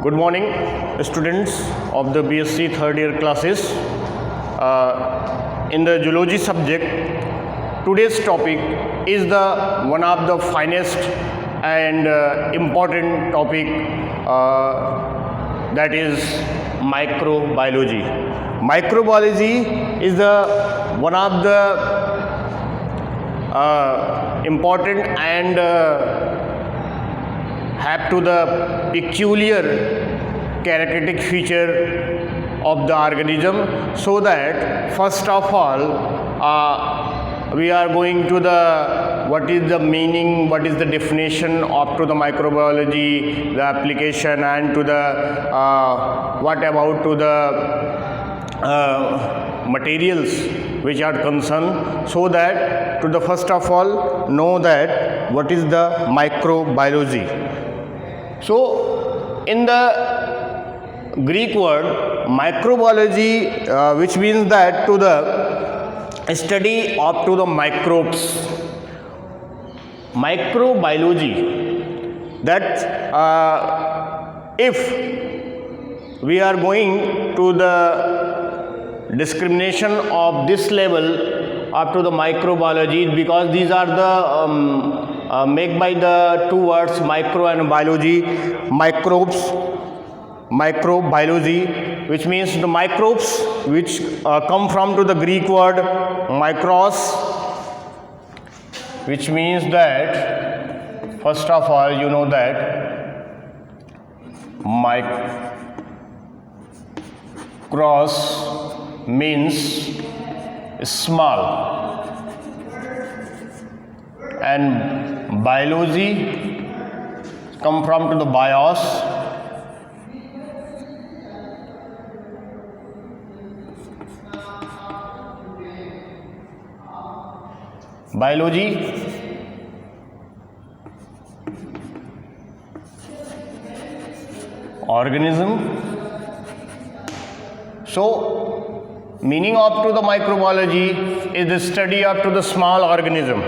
Good morning, students of the BSc third year classes. In the zoology subject, today's topic is the one of the finest and important topic, that is microbiology. Microbiology is the one of the important and have to the peculiar characteristic feature of the organism. So that first of all we are going to the what is the meaning, what is the definition of to the microbiology, the application, and to the what about to the materials which are concerned, so that to the first of all know that what is the microbiology. So in the Greek word microbiology, which means that to the study of to the microbes. Microbiology, that if we are going to the discrimination of this level up to the microbiology, because these are the made by the two words micro and biology. Microbiology, which means the microbes, which come from to the Greek word micros, which means that first of all you know that micros means small, and biology come from to the bios, biology organism. So meaning of to the microbiology is the study of to the small organism,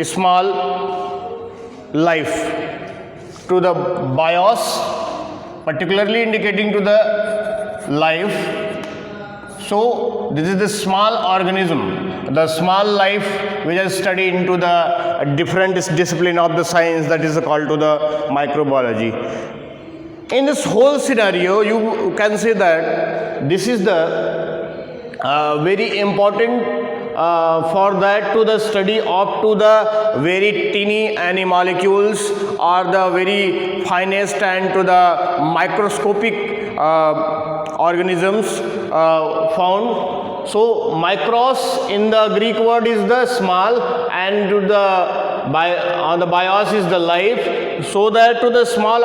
small life. To the bios, particularly indicating to the life. So this is the small organism, the small life which is studied into the different discipline of the science, that is called to the microbiology. In this whole scenario, you can say that this is the very important for that to the study of to the very teeny animalcules or the very finest and to the microscopic organisms found. So micros in the Greek word is the small, and to the bios is the life. So that to the small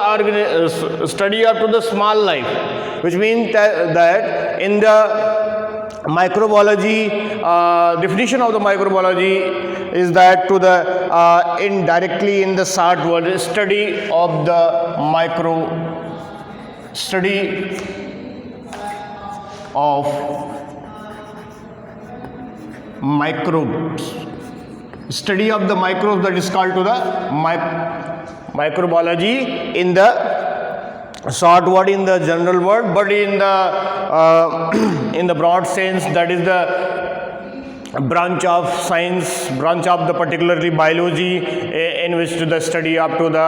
study of to the small life, which means that in the microbiology, definition of the microbiology is that to the indirectly in the short word study of the study of microbes, study of the microbes, that is called to the microbiology in the short word, in the general word, but in the broad sense, that is the branch of science, branch of the particularly biology, in which to the study up to the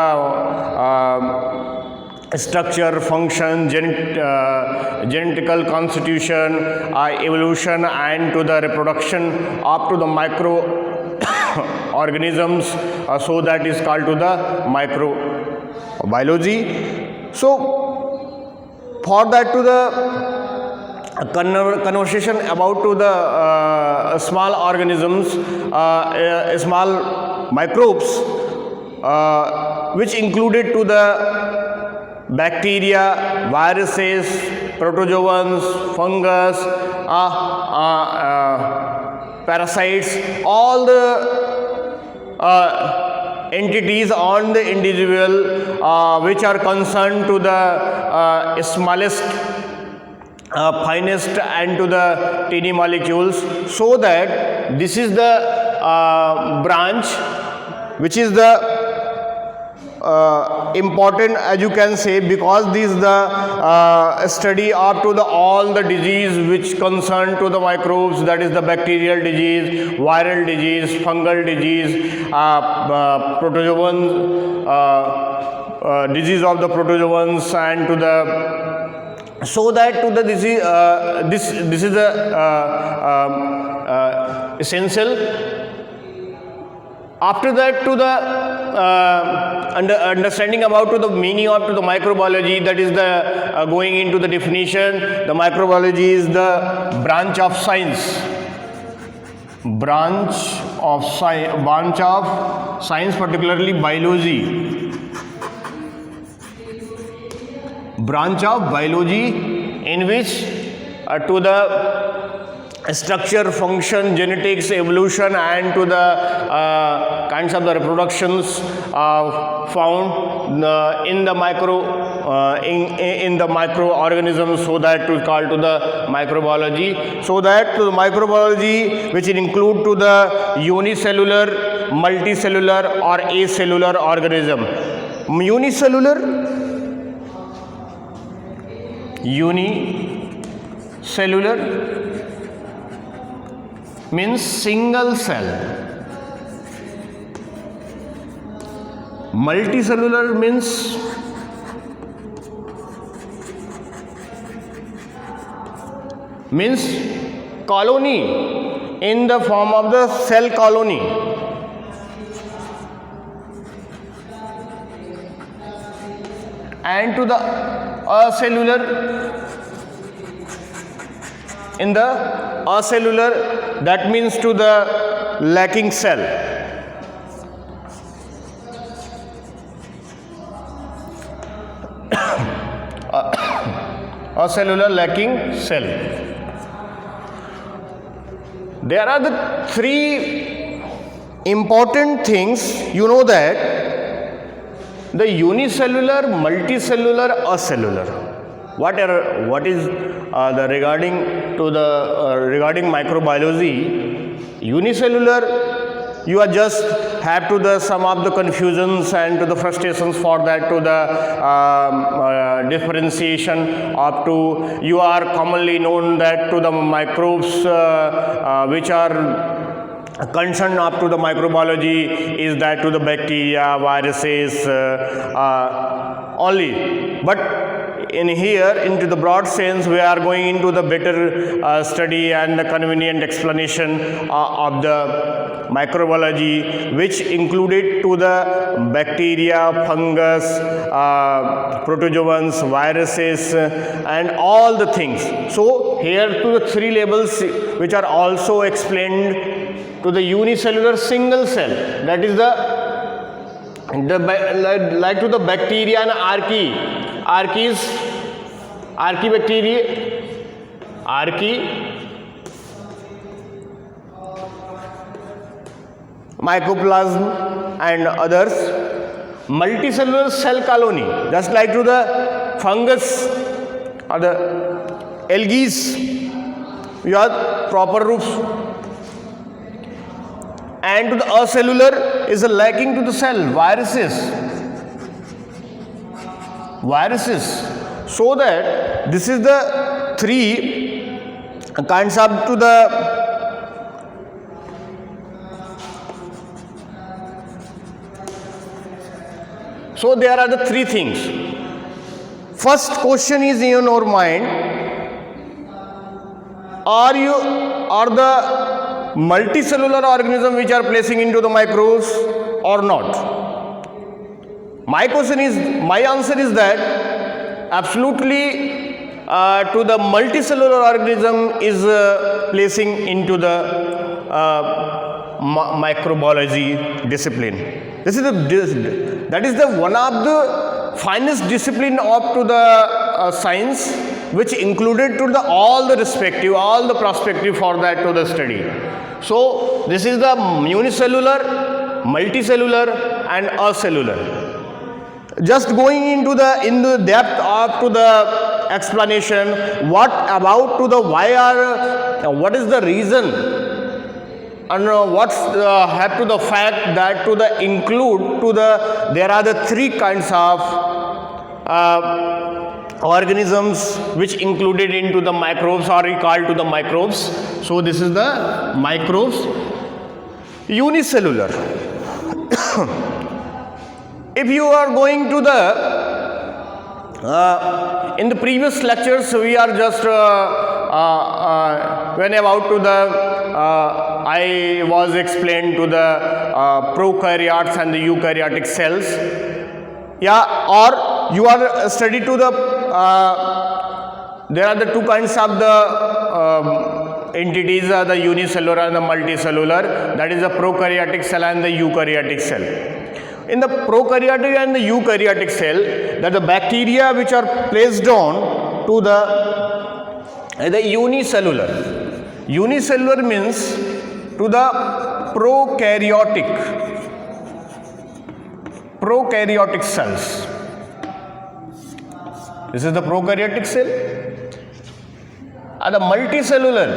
structure, function, genetical constitution, evolution, and to the reproduction up to the microorganisms. So that is called to the microbiology. So for that to the conversation about to the small organisms, small microbes, which included to the bacteria, viruses, protozoans, fungus, parasites, all the entities on the individual which are concerned to the smallest, finest, and to the tiny molecules. So that this is the branch which is the important, as you can say, because this is the study up to the all the disease which concern to the microbes, that is the bacterial disease, viral disease, fungal disease, protozoans, disease of the protozoans, and to the, so that to the disease, this is the essential. After that, to the understanding about to the meaning of to the microbiology, that is the going into the definition. The microbiology is the branch of science, particularly biology, branch of biology in which to the structure, function, genetics, evolution, and to the kinds of the reproductions found in the microorganisms, so that to call to the microbiology. So that to the microbiology, which include to the unicellular, multicellular, or acellular organism. Unicellular means single cell. Multicellular means colony, in the form of the cell colony. And to the acellular, in the acellular, that means to the lacking cell. Acellular lacking cell. There are the three important things, you know, that the unicellular, multicellular, acellular. What is the regarding to the regarding microbiology? Unicellular, you are just have to the some of the confusions and to the frustrations for that, to the differentiation up to, you are commonly known that to the microbes which are concerned up to the microbiology is that to the bacteria, viruses only. But in here, into the broad sense, we are going into the better study and the convenient explanation of the microbiology, which included to the bacteria, fungus, protozoans, viruses, and all the things. So here to the three levels which are also explained to the unicellular single cell, that is the like to the bacteria and archaebacteria, mycoplasma and others. Multicellular cell colony, just like to the fungus or the algae, you have proper roots. And to the acellular is a lacking to the cell, viruses. So that this is the three kinds of to the so there are the three things. First question is in your mind, are the multicellular organism which are placing into the microbes or not? My answer is that absolutely to the multicellular organism is placing into the microbiology discipline. That is the one of the finest discipline of to the science, which included to the all the perspective for that to the study. So this is the unicellular, multicellular, and acellular. Just going into the depth of to the explanation, what about to the what is the reason and what's have to the fact that to the include to the there are the three kinds of organisms which included into the microbes or called to the microbes. So this is the microbes. Unicellular. If you are going to the in the previous lectures we are just when about to the I was explained to the prokaryotes and the eukaryotic cells. Yeah, or you are study to the there are the two kinds of the entities are the unicellular and the multicellular, that is the prokaryotic cell and the eukaryotic cell. In the prokaryotic and the eukaryotic cell, that the bacteria which are placed on to the unicellular. Unicellular means to the prokaryotic cells. This is the prokaryotic cell. And the multicellular.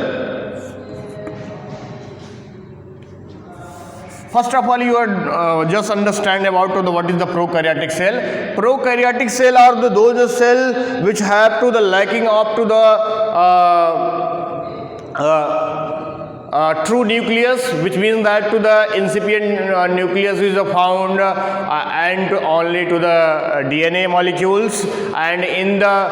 First of all, you are just understand about to the what is the prokaryotic cell. Prokaryotic cell are those cell which have to the lacking of to the true nucleus, which means that to the incipient nucleus is found and only to the DNA molecules, and in the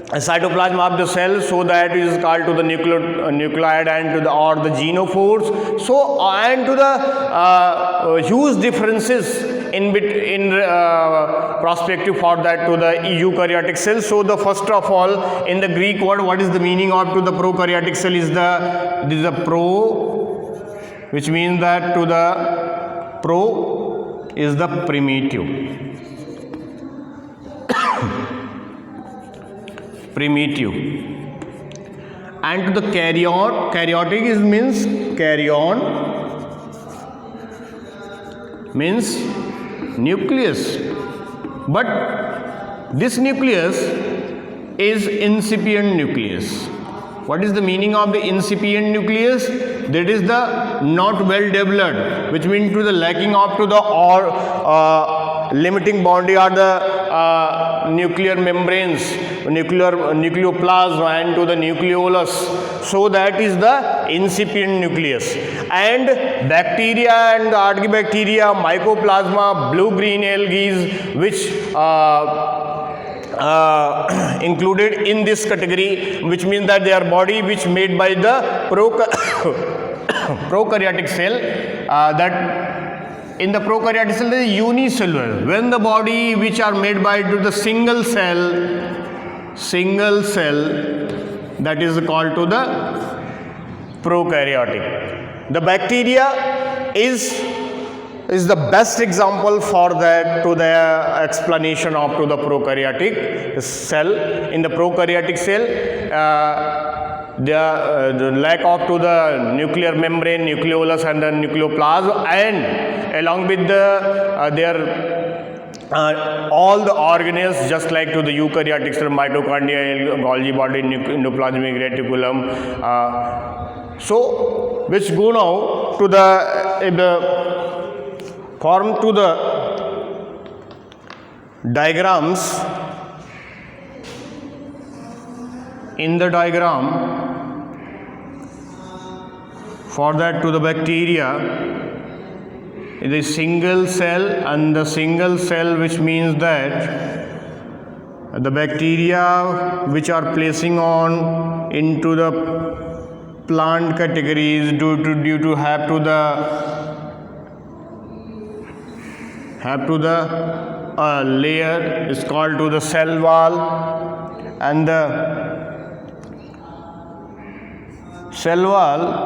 cytoplasm of the cell, so that is called to the nucleoid and to the or the genophores. So and to the huge differences in perspective for that to the eukaryotic cell. So the first of all, in the Greek word, what is the meaning of to the prokaryotic cell is this is a pro, which means that to the pro is the primitive. Primitive. And to the karyotic is means karyon means nucleus, but this nucleus is incipient nucleus. What is the meaning of the incipient nucleus? That is the not well developed, which means to the lacking of to the or limiting boundary or the nuclear membranes, nucleoplasm and to the nucleolus. So that is the incipient nucleus. And bacteria and the archaebacteria, mycoplasma, blue-green algae, which included in this category, which means that they are body which made by the prokaryotic cell, that in the prokaryotic cell is unicellular. When the body which are made by to the single cell, that is called to the prokaryotic. The bacteria is the best example for that to the explanation of to the prokaryotic cell. In the prokaryotic cell, the lack of to the nuclear membrane, nucleolus and the nucleoplasm, and along with the all the organelles, just like to the eukaryotic cell, mitochondria, Golgi body, endoplasmic reticulum, so which go now to the form to the diagrams. In the diagram, for that to the bacteria, it is single cell, and the single cell, which means that the bacteria which are placing on into the plant categories due to have to the layer is called to the cell wall, and the cell wall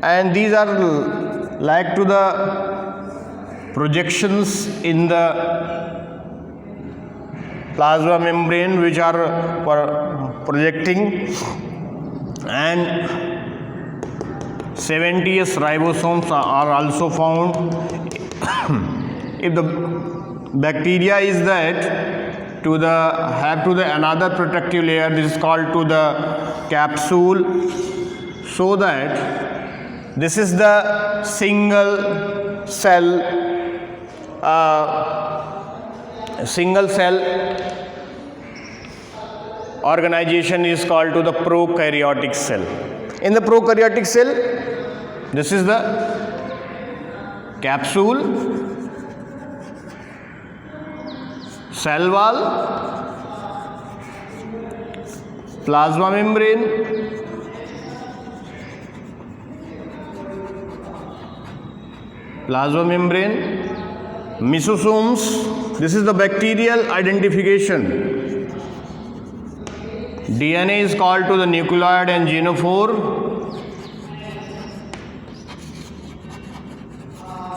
and these are like to the projections in the plasma membrane which are projecting, and 70S ribosomes are also found. If the bacteria is that to the have to the another protective layer. This is called to the capsule, so that this is the single cell organization is called to the prokaryotic cell. In the prokaryotic cell, this is the capsule, cell wall, plasma membrane, mesosomes. This is the bacterial identification. DNA is called to the nucleoid and genophore.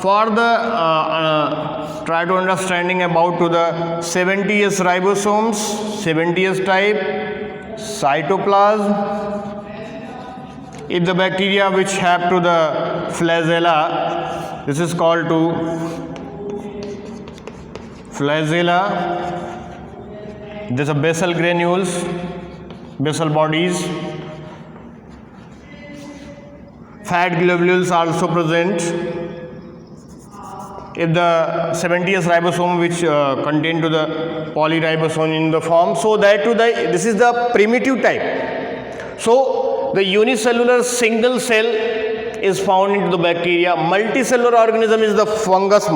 For the try to understanding about to the 70S ribosomes, 70S type, cytoplasm. If the bacteria which have to the flagella, this is called to flagella. These are basal granules, basal bodies. Fat globules also present. If the 70S ribosome which contain to the polyribosome in the form, so that to the this is the primitive type. So the unicellular single cell is found into the bacteria. Multicellular organism is the fungus,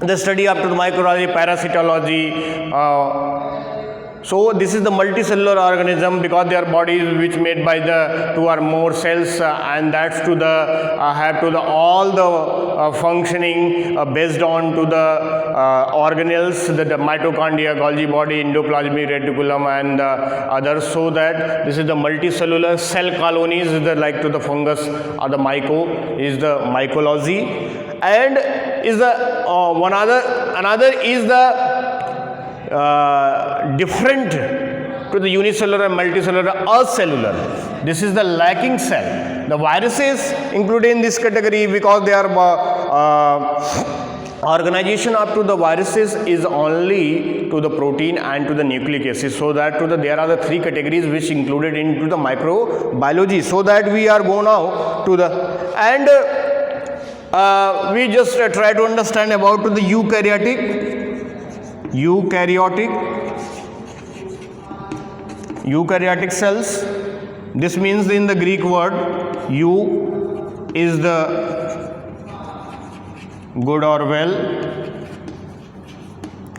the study up to the microbiology, parasitology. So this is the multicellular organism because their body is which made by the two or more cells, and that's to the have to the all the functioning based on to the organelles, the mitochondria, Golgi body, endoplasmic reticulum, and others. So that this is the multicellular cell colonies, is the like to the fungus or the myco is the mycology, and is the another is the different to the unicellular and multicellular acellular. This is the lacking cell. The viruses included in this category because they are organization up to the viruses is only to the protein and to the nucleic acid. So that to the there are the three categories which included into the microbiology. So that we are go now to the and we just try to understand about to the eukaryotic cells. This means in the Greek word eu is the good or well,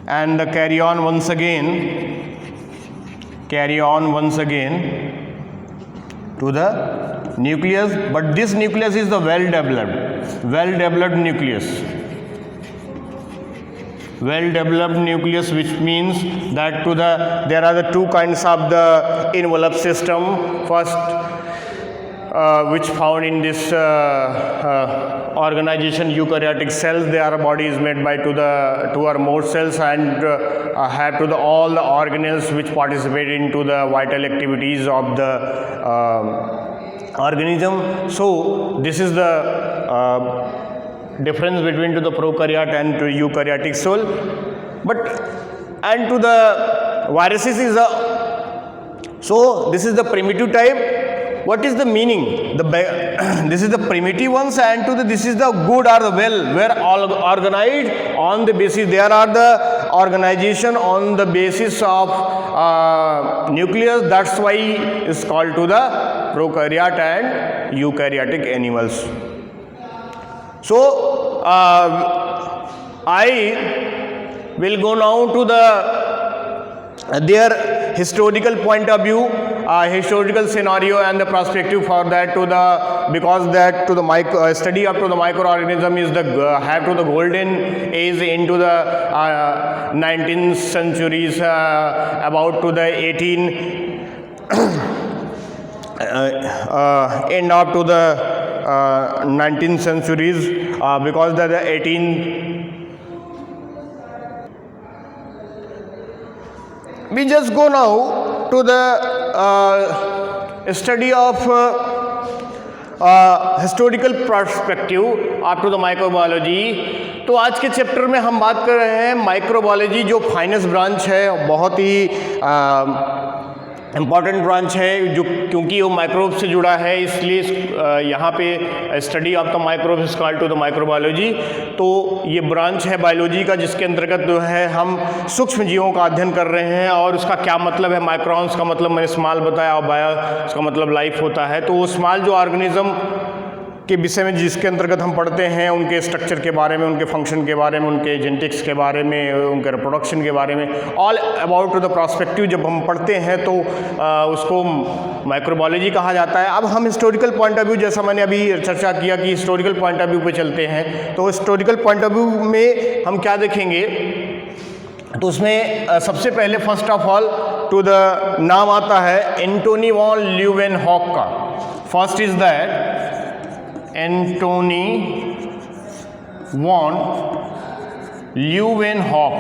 and the carry on once again to the nucleus, but this nucleus is the well developed nucleus, which means that to the there are the two kinds of the envelope system. First which found in this organization eukaryotic cells, their body is made by to the two or more cells, and have to the all the organelles which participate into the vital activities of the organism. So this is the difference between to the prokaryote and to eukaryotic cell. But and to the viruses is so this is the primitive type. What is the meaning? This is the primitive ones, and to the this is the good or the well, where all organized on the basis there are the organization on the basis of nucleus. That's why it's called to the prokaryote and eukaryotic animals. So I will go now to the their historical point of view, historical scenario and the perspective for that to the because that to the study up to the microorganism is the have to the golden age into the 19th centuries about to the end up to the 19th centuries because the 18 we just go now to the study of historical perspective up to the microbiology. तो आज के chapter में हम बात कर रहे हैं microbiology, जो फाइनेस्ट ब्रांच है, बहुत ही इम्पॉर्टेंट ब्रांच है, जो क्योंकि वो माइक्रोब से जुड़ा है, इसलिए यहाँ पे study of the microbe is called to the microbiology. तो ये ब्रांच है बायोलॉजी का, जिसके अंतर्गत जो है हम सूक्ष्म जीवों का अध्ययन कर रहे हैं। और उसका क्या मतलब है, माइक्रोन्स का मतलब मैंने स्मॉल बताया, और बायो उसका मतलब लाइफ होता है। तो वो स्मॉल जो ऑर्गेनिज्म के विषय में जिसके अंतर्गत हम पढ़ते हैं, उनके स्ट्रक्चर के बारे में, उनके फंक्शन के बारे में, उनके जेनेटिक्स के बारे में, उनके रिप्रोडक्शन के बारे में, ऑल अबाउट द प्रोस्पेक्टिव जब हम पढ़ते हैं तो उसको माइक्रोबायोलॉजी कहा जाता है। अब हम हिस्टोरिकल पॉइंट ऑफ व्यू, जैसा मैंने अभी चर्चा किया कि हिस्टोरिकल पॉइंट ऑफ व्यू पे चलते हैं, तो हिस्टोरिकल पॉइंट ऑफ व्यू में हम क्या देखेंगे, तो उसमें सबसे पहले first of all to the नाम आता है एंटोनी वॉन ल्यूवेनहॉक का। First is that Antonie von Leeuwenhoek.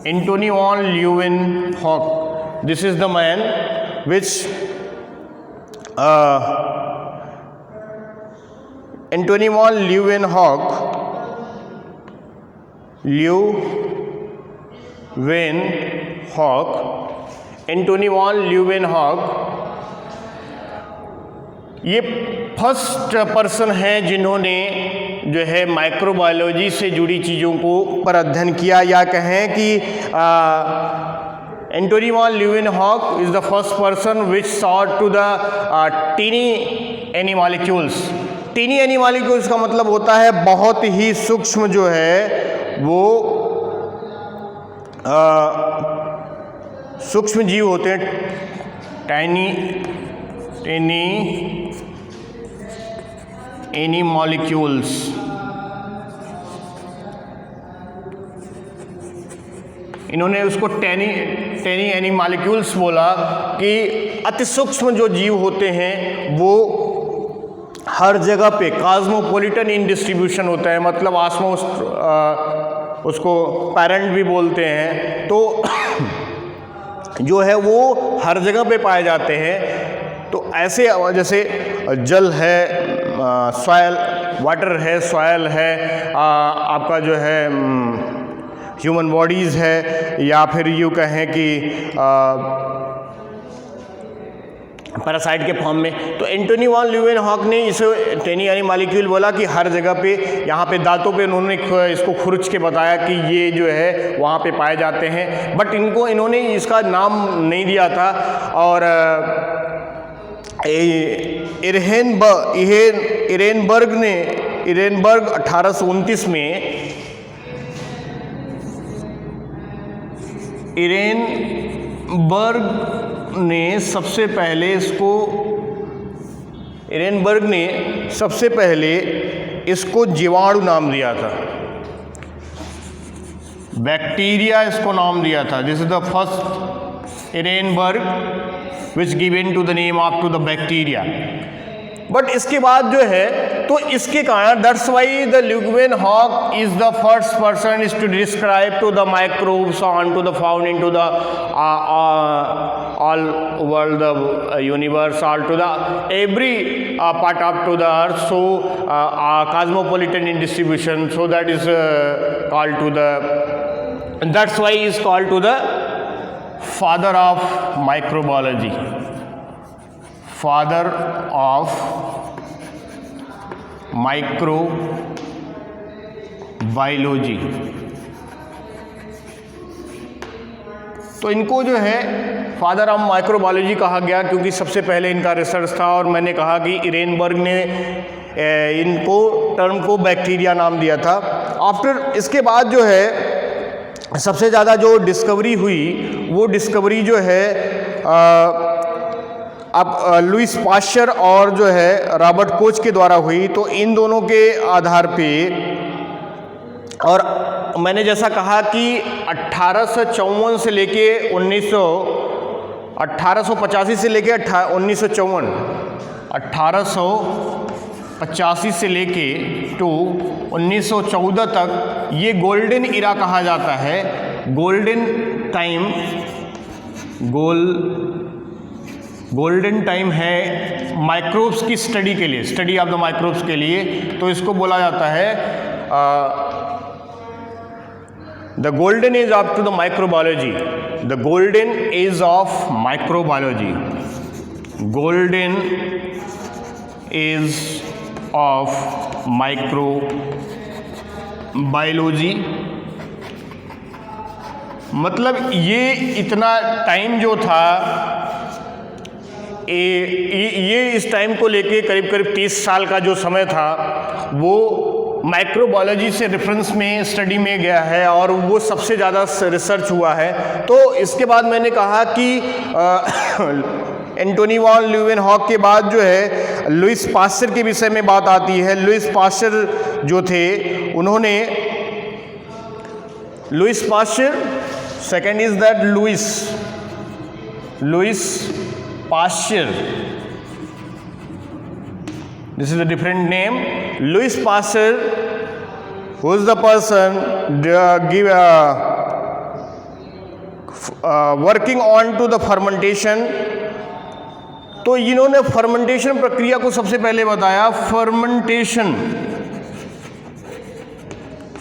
Anthony von Leeuwenhoek. This is the man which Anthony von Leeuwenhoek ये फर्स्ट पर्सन हैं जिन्होंने जो है माइक्रोबायोलॉजी से जुड़ी चीज़ों को पर अध्ययन किया, या कहें कि Antonie von Leeuwenhoek is the first person which sought to the tiny animalcules. Tiny animalcules का मतलब होता है बहुत ही सूक्ष्म जो है वो सूक्ष्म जीव होते हैं, टाइनी एनी मॉलिक्यूल्स। इन्होंने उसको टेनी एनी मॉलिक्यूल्स बोला कि अति सूक्ष्म जो जीव होते हैं वो हर जगह पे कॉस्मोपॉलिटन इन डिस्ट्रीब्यूशन होता है, मतलब उसको पेरेंट भी बोलते हैं। तो जो है वो हर जगह पे पाए जाते हैं। तो ऐसे जैसे जल है, सॉयल, वाटर है, सॉयल है, आपका जो है ह्यूमन बॉडीज़ है, या फिर यूँ कहें कि पैरासाइट के फॉर्म में। तो एंटोनी वॉन ल्यूवेनहॉक ने इसे टेनी यानी मॉलिक्यूल बोला कि हर जगह पे, यहाँ पे दांतों पे उन्होंने इसको खुरच के बताया कि ये जो है वहाँ पे पाए जाते हैं, बट इन्होंने इसका नाम नहीं दिया था। और इरेनबर्ग 1829 में इरेनबर्ग ने सबसे पहले इसको जीवाणु नाम दिया था, बैक्टीरिया इसको नाम दिया था। This is the first Ehrenberg which given to the name of to the bacteria. But इसके बाद जो है, तो इसके कारण that's why the Leeuwenhoek is the first person is to describe to the microbes on to the found in to the all world, the universe, all to the every part up to the earth. So cosmopolitan in distribution, so that is called to the, and that's why he is called to the father of microbiology, father of microbiology। तो इनको जो है father of microbiology कहा गया, क्योंकि सबसे पहले इनका रिसर्च था। और मैंने कहा कि इरेनबर्ग ने इनको टर्म को बैक्टीरिया नाम दिया था। आफ्टर इसके बाद जो है सबसे ज़्यादा जो डिस्कवरी हुई, वो डिस्कवरी जो है अब लुइस पाश्चर और जो है रॉबर्ट कोच के द्वारा हुई। तो इन दोनों के आधार पे, और मैंने जैसा कहा कि 1854 से लेके 1885 से लेके 1954, 1885 85 से लेके टू 1914 तक ये गोल्डन इरा कहा जाता है। गोल्डन टाइम है माइक्रोब्स की स्टडी के लिए, स्टडी ऑफ द माइक्रोब्स के लिए। तो इसको बोला जाता है the golden age up to the microbiology, the golden age of microbiology, golden age of microbiology. मतलब ये इतना टाइम जो था, ये इस टाइम को लेके करीब करीब 30 साल का जो समय था वो माइक्रोबायोलॉजी से रेफरेंस में स्टडी में गया है और वो सबसे ज़्यादा रिसर्च हुआ है। तो इसके बाद मैंने कहा कि एंटोनी वॉन ल्यूवेनहॉक के बाद जो है लुईस पास्चर के विषय में बात आती है। लुईस पास्चर जो थे उन्होंने, Lewis pasture, second is that Lewis pasture, this is a different name. Louis Pasteur, who is the person working on to the fermentation. तो इन्होंने फर्मेंटेशन प्रक्रिया को सबसे पहले बताया।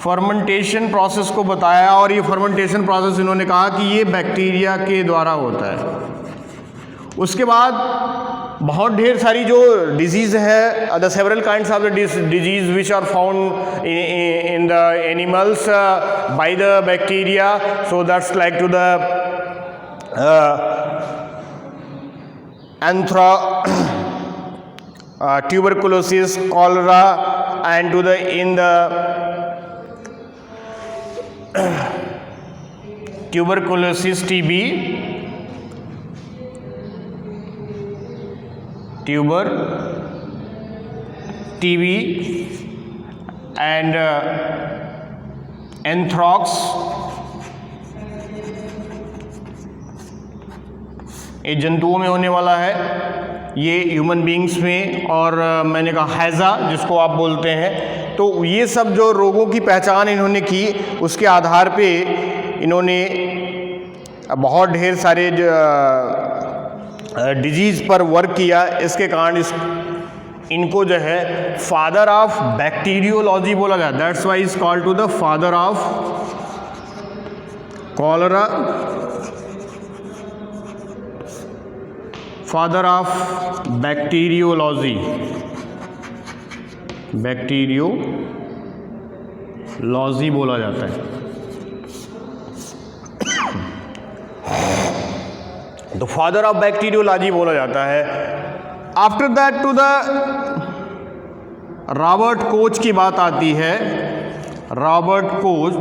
फर्मेंटेशन प्रोसेस को बताया और ये फर्मेंटेशन प्रोसेस इन्होंने कहा कि ये बैक्टीरिया के द्वारा होता है। उसके बाद बहुत ढेर सारी जो डिजीज़ है, the several kinds of the disease which are found in the animals by the bacteria, so that's like to the tuberculosis, cholera, and to the tuberculosis, TB, and anthrax। ये जंतुओं में होने वाला है, ये ह्यूमन बींग्स में, और मैंने कहा हैज़ा जिसको आप बोलते हैं। तो ये सब जो रोगों की पहचान इन्होंने की, उसके आधार पे इन्होंने बहुत ढेर सारे डिजीज़ पर वर्क किया। इसके कारण इनको जो है फादर ऑफ बैक्टीरियोलॉजी बोला जाता है। That's why is called to the father of cholera, father of bacteriology, bacteriology बोला जाता है। तो फादर ऑफ बैक्टीरियोलॉजी बोला जाता है। After that to the Robert Koch की बात आती है। रॉबर्ट कोच,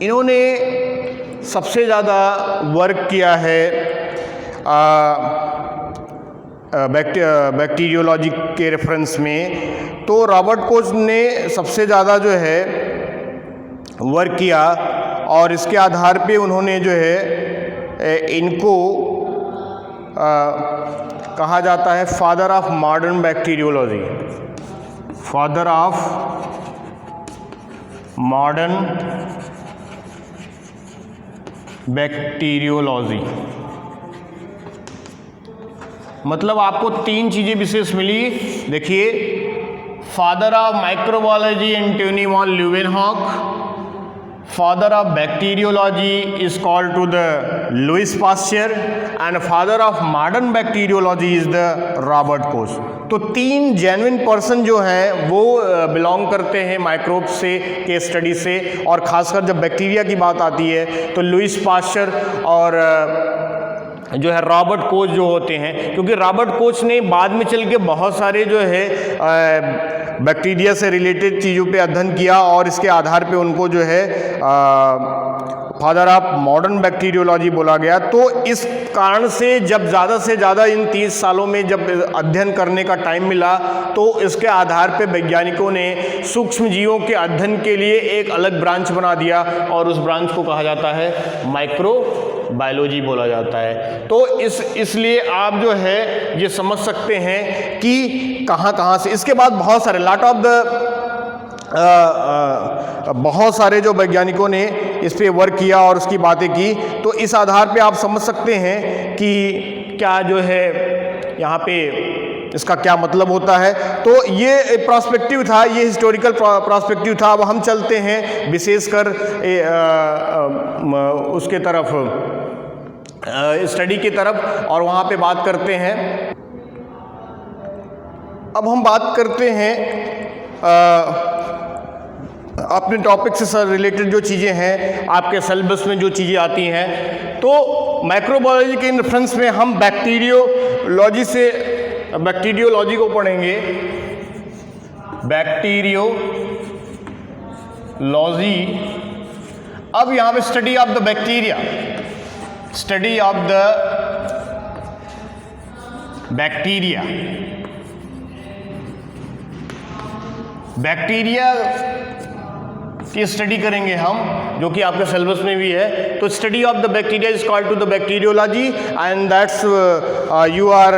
इन्होंने सबसे ज़्यादा वर्क किया है बैक्टीरियोलॉजी के रेफरेंस में। तो रॉबर्ट कोच ने सबसे ज़्यादा जो है वर्क किया और इसके आधार पे उन्होंने जो है इनको कहा जाता है father of modern bacteriology, father of modern bacteriology. मतलब आपको तीन चीज़ें विशेष मिली। देखिए, father of microbiology Antonie von Leeuwenhoek, father of bacteriology is called to the Louis Pasteur, and father of modern bacteriology is the Robert Koch. तो तीन genuine person जो हैं वो बिलोंग करते हैं माइक्रोब से के स्टडी से, और ख़ासकर जब बैक्टीरिया की बात आती है तो लुईस पास्चर और जो है रॉबर्ट कोच जो होते हैं, क्योंकि रॉबर्ट कोच ने बाद में चल के बहुत सारे जो है बैक्टीरिया से रिलेटेड चीज़ों पे अध्ययन किया और इसके आधार पे उनको जो है फादर ऑफ मॉडर्न बैक्टीरियोलॉजी बोला गया। तो इस कारण से जब ज़्यादा से ज़्यादा इन 30 सालों में जब अध्ययन करने का टाइम मिला तो इसके आधार पे वैज्ञानिकों ने सूक्ष्म जीवों के अध्ययन के लिए एक अलग ब्रांच बना दिया और उस ब्रांच को कहा जाता है माइक्रो बायोलॉजी बोला जाता है। तो इसलिए आप जो है ये समझ सकते हैं कि कहाँ से। इसके बाद बहुत सारे बहुत सारे जो वैज्ञानिकों ने इस पे वर्क किया और उसकी बातें की, तो इस आधार पे आप समझ सकते हैं कि क्या जो है यहाँ पे इसका क्या मतलब होता है। तो ये पर्सपेक्टिव था, ये हिस्टोरिकल पर्सपेक्टिव था। अब हम चलते हैं विशेषकर उसके तरफ, स्टडी की तरफ, और वहाँ पे बात करते हैं। अब हम बात करते हैं अपने टॉपिक से रिलेटेड जो चीज़ें हैं, आपके सिलेबस में जो चीज़ें आती हैं। तो माइक्रोबायोलॉजी के रेफरेंस में हम बैक्टीरियोलॉजी को पढ़ेंगे। बैक्टीरियोलॉजी, अब यहाँ पे study of the bacteria, study of the bacteria, bacteria की स्टडी करेंगे हम, जो कि आपके सिलेबस में भी है। तो study of the bacteria is called to the bacteriology, and that's you are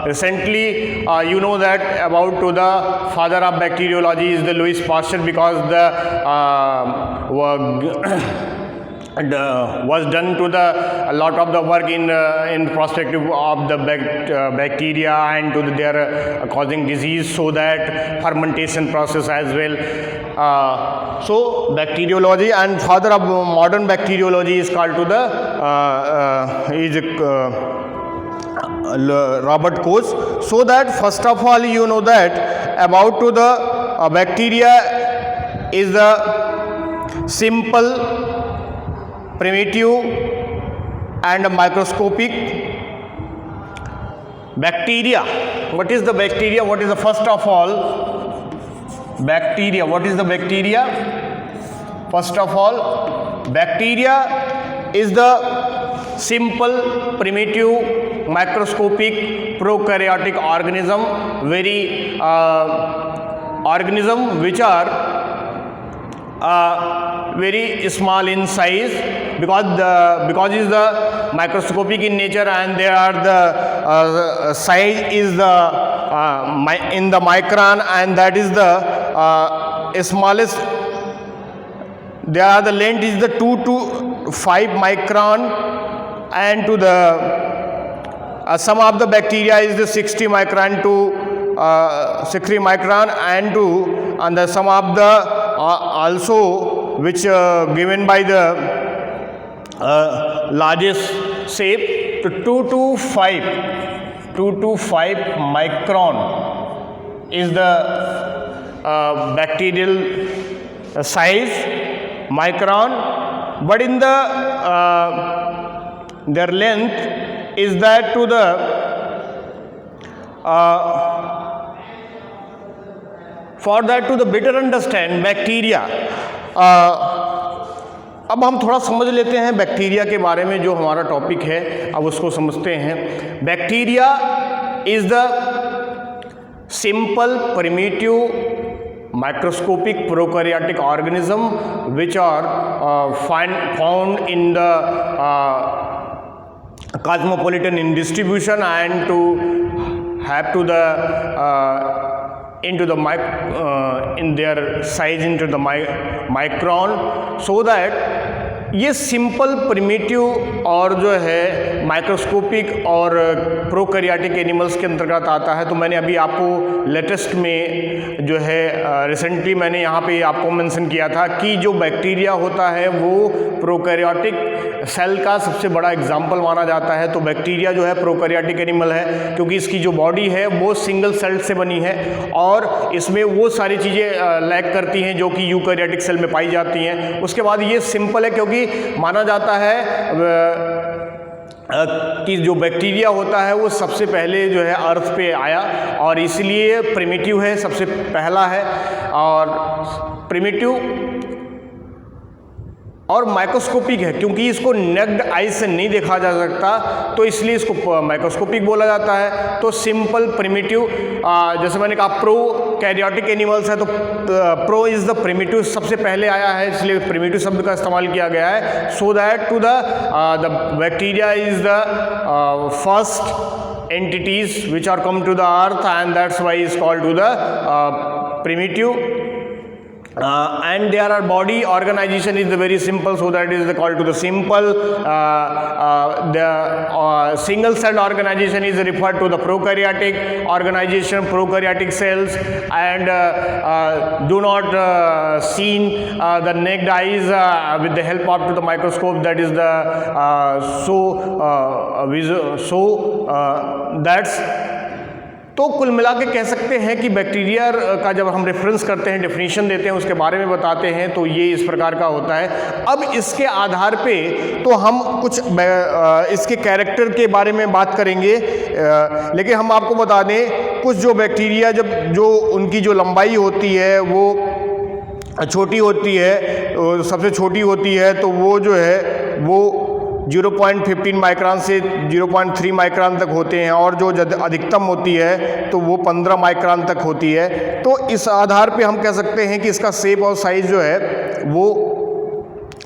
recently you know that about to the father of bacteriology is the Louis Pasteur, because the was done to the a lot of the work in perspective of the bacteria and to their causing disease, so that fermentation process as well. So bacteriology, and father of modern bacteriology is called to the Robert Koch. So that first of all you know that about to the bacteria is the simple, primitive and microscopic. Bacteria, what is the bacteria? What is the first of all bacteria? What is the bacteria? First of all, bacteria is the simple, primitive, microscopic, prokaryotic organism, organism which are very small in size, because is the microscopic in nature, and there are the size is the in the micron, and that is the smallest. There are the length is the 2 to 5 micron, and to the some of the bacteria is the 60 micron to 60 micron, and the some of the also which given by the largest shape to 2 to 5 micron is the bacterial size, micron, but in the their length is that to the for that to the better understand bacteria. अब हम थोड़ा समझ लेते हैं bacteria के बारे में, जो हमारा टॉपिक है, अब उसको समझते हैं। Bacteria is the simple, primitive, microscopic prokaryotic organism which are found in the cosmopolitan in distribution, and to have to the into the in their size into the micron, so that ये simple, primitive और जो है microscopic और prokaryotic animals के अंतर्गत आता है। तो मैंने अभी आपको लेटेस्ट में जो है रिसेंटली मैंने यहाँ पे आपको मेंशन किया था कि जो बैक्टीरिया होता है वो प्रोकैरियोटिक सेल का सबसे बड़ा एग्जाम्पल माना जाता है। तो बैक्टीरिया जो है प्रोकैरियोटिक एनिमल है, क्योंकि इसकी जो बॉडी है वो सिंगल सेल से बनी है और इसमें वो सारी चीज़ें लैक करती हैं जो कि यूकैरियोटिक सेल में पाई जाती हैं। उसके बाद ये सिंपल है, क्योंकि माना जाता है कि जो बैक्टीरिया होता है वो सबसे पहले जो है अर्थ पे आया और इसलिए प्रिमिटिव है, सबसे पहला है। और प्रिमिटिव और माइक्रोस्कोपिक है, क्योंकि इसको नेक्ड आई से नहीं देखा जा सकता तो इसलिए इसको माइक्रोस्कोपिक बोला जाता है। तो सिंपल प्रिमिटिव, जैसे मैंने कहा प्रो कैरियोटिक एनिमल्स है, तो प्रो इज द प्रिमिटिव सबसे पहले आया है, इसलिए प्रिमिटिव शब्द का इस्तेमाल किया गया है। So that to the bacteria is the first entities which are come to the earth, and that's why is called to the primitive. And there are body organization is very simple, so that is called to the simple. The single cell organization is referred to the prokaryotic organization, prokaryotic cells, and do not seen the naked eyes with the help of the microscope, that is the that's. तो कुल मिला के कह सकते हैं कि bacteria का जब हम रेफरेंस करते हैं, डेफिनेशन देते हैं, उसके बारे में बताते हैं, तो ये इस प्रकार का होता है। अब इसके आधार पे तो हम कुछ इसके कैरेक्टर के बारे में बात करेंगे, लेकिन हम आपको बता दें कुछ जो बैक्टीरिया जो उनकी जो लंबाई होती है वो छोटी होती है, सबसे छोटी होती है, तो वो जो है वो 0.15 माइक्रोन से 0.3 माइक्रोन तक होते हैं, और जो अधिकतम होती है तो वो 15 माइक्रोन तक होती है। तो इस आधार पे हम कह सकते हैं कि इसका शेप और साइज जो है वो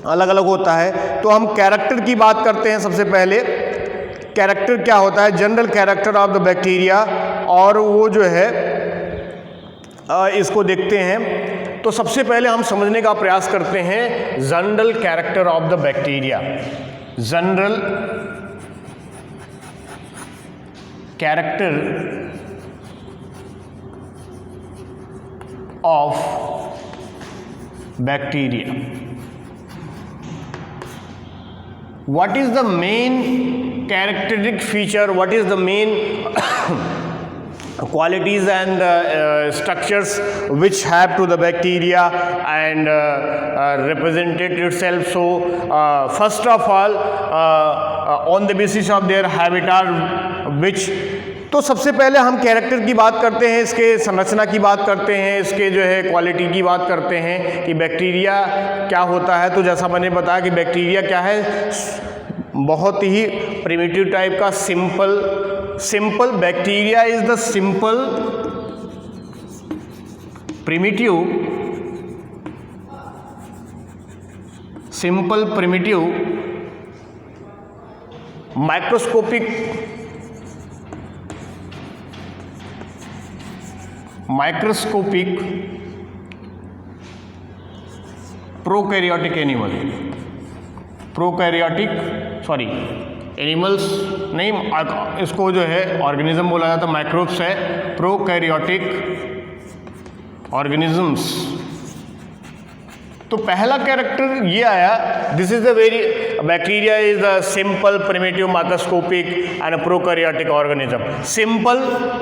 अलग अलग होता है। तो हम कैरेक्टर की बात करते हैं। सबसे पहले कैरेक्टर क्या होता है, general character of the bacteria, और वो जो है इसको देखते हैं। तो सबसे पहले हम समझने का प्रयास करते हैं general character of the bacteria. General character of bacteria. What is the main characteristic feature, what is the main qualities and structures which have to the bacteria and represented itself? So first of all on the basis of their habitat which, तो सबसे पहले हम character की बात करते हैं, इसके संरचना की बात करते हैं, इसके जो है क्वालिटी की बात करते हैं कि बैक्टीरिया क्या होता है। तो जैसा मैंने बताया कि बैक्टीरिया क्या है, बहुत ही प्रिमिटिव टाइप का simple bacteria is the simple primitive microscopic prokaryotic animals नहीं, इसको जो है ऑर्गेनिज्म बोला जाता है, माइक्रोब्स है, प्रोकैरियोटिक ऑर्गेनिजम्स। तो पहला कैरेक्टर ये आया, this is the very bacteria is the simple primitive microscopic and prokaryotic organism. Simple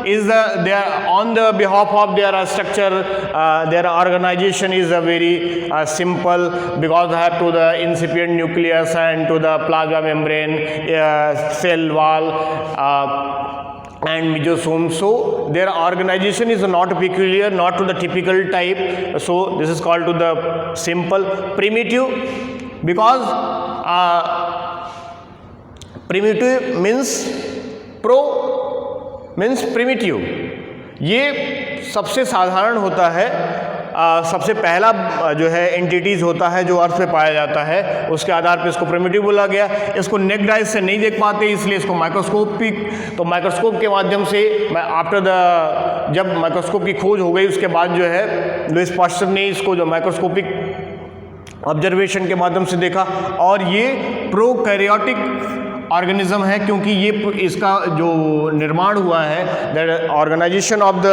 is the their on the behalf of their structure, their organisation is a very simple because they have to the incipient nucleus and to the plasma membrane, cell wall and mesosome. So their organization is not peculiar, not to the typical type. So this is called to the simple. Primitive, because primitive means primitive. ये सबसे साधारण होता है, सबसे पहला जो है entities होता है जो अर्थ पे पाया जाता है, उसके आधार पे इसको प्रिमिटिव बोला गया। इसको नेक्ड आइज से नहीं देख पाते, इसलिए इसको माइक्रोस्कोपिक। तो माइक्रोस्कोप के माध्यम से जब माइक्रोस्कोप की खोज हो गई उसके बाद जो है लुईस पास्चर ने इसको जो माइक्रोस्कोपिक ऑब्जर्वेशन के माध्यम से देखा, और ये प्रोकैरियोटिक ऑर्गेनिज्म है, क्योंकि ये इसका जो निर्माण हुआ है, that organisation of the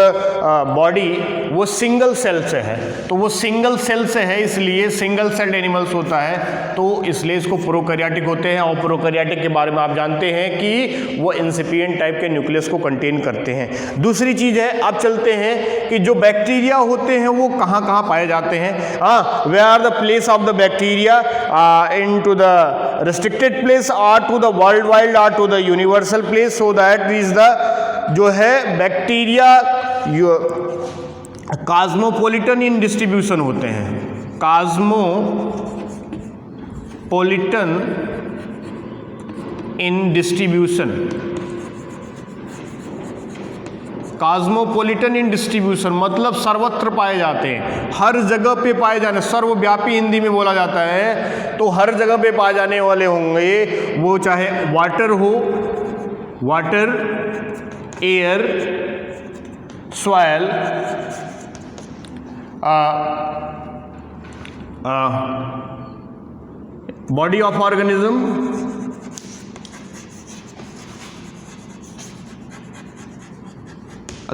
body वो सिंगल सेल से है। तो वो सिंगल सेल से है, इसलिए सिंगल सेल्ड एनिमल्स होता है, तो इसलिए इसको प्रोकैरियोटिक होते हैं। और प्रोकैरियोटिक के बारे में आप जानते हैं कि वो इंसिपिएंट टाइप के न्यूक्लियस को कंटेन करते हैं। दूसरी चीज़ है, अब चलते हैं कि जो बैक्टीरिया होते हैं वो कहाँ कहाँ पाए जाते हैं। Where are the place of the bacteria in to the restricted place or to the worldwide or to the universal place. So that is the जो है बैक्टीरिया कॉस्मोपॉलिटन इन डिस्ट्रीब्यूशन होते हैं, कॉस्मोपॉलिटन इन डिस्ट्रीब्यूशन, कॉस्मोपॉलिटन इन distribution मतलब सर्वत्र पाए जाते हैं, हर जगह पे पाए जाने, सर्वव्यापी हिंदी में बोला जाता है। तो हर जगह पे पाए जाने वाले होंगे, वो चाहे वाटर हो, water, air, soil, body of organism,